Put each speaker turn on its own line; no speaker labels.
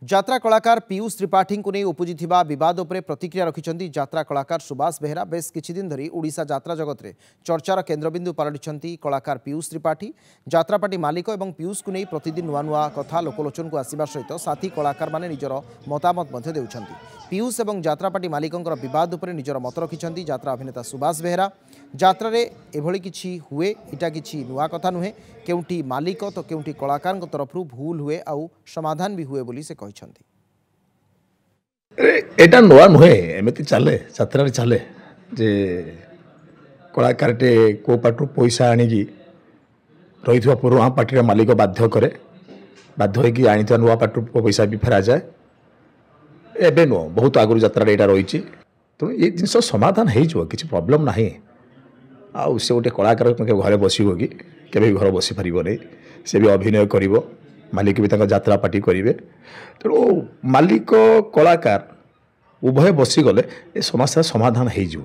यात्रा कलाकार पीयूष त्रिपाठी को नहीं उपजी बद उपर प्रतिक्रिया रखिंट यात्रा कलाकार सुभाष बेहरा बेस किछि दिन धरी ओडिशा यात्रा जगत में चर्चार केन्द्रबिंदु पलटिंट कलाकार पीयूष त्रिपाठी यात्रापाटी मालिक और पीयूष को नहीं प्रतिदिन नुआ नुआ कथा लोकलोचन को आसवा सहित साथी कलाकार माने निजर मतामत देउछंती। पीयूष और यात्रापाटी मालिकंकर बद उपर निजर मत रखिंट यात्रा अभिनेता सुभाष बेहरा। यात्रा एभली किछि हुए इटा किछि नुआ कथा नुहे, केउंठी मालिक तो केउंठी कलाकार तरफ भूल हुए आउ समाधान भी हुए बोली से कहते।
एटा नुआ नुहे एमती चले यात्रा चले जे कलाकारटे को पाटू पैसा आनिकी रही पुराणा पार्टी मालिक बाध्य करे, बाध्य होगी आनी नुआ पाटू पैसा भी फेरा जाए। एबे नुह बहुत आगुरी यात्रा यहाँ रही तेणु ये जिन समाधान हो किसी प्रोब्लेम ना आउ से गोटे कलाकार घरे बस कि केवे घर बसी पार नहीं, से भी अभिनय कर मालिक भी यात्रा पार्टी करेंगे। तेणु मालिक कलाकार उभय बसीगले ए समस्या समाधान हो।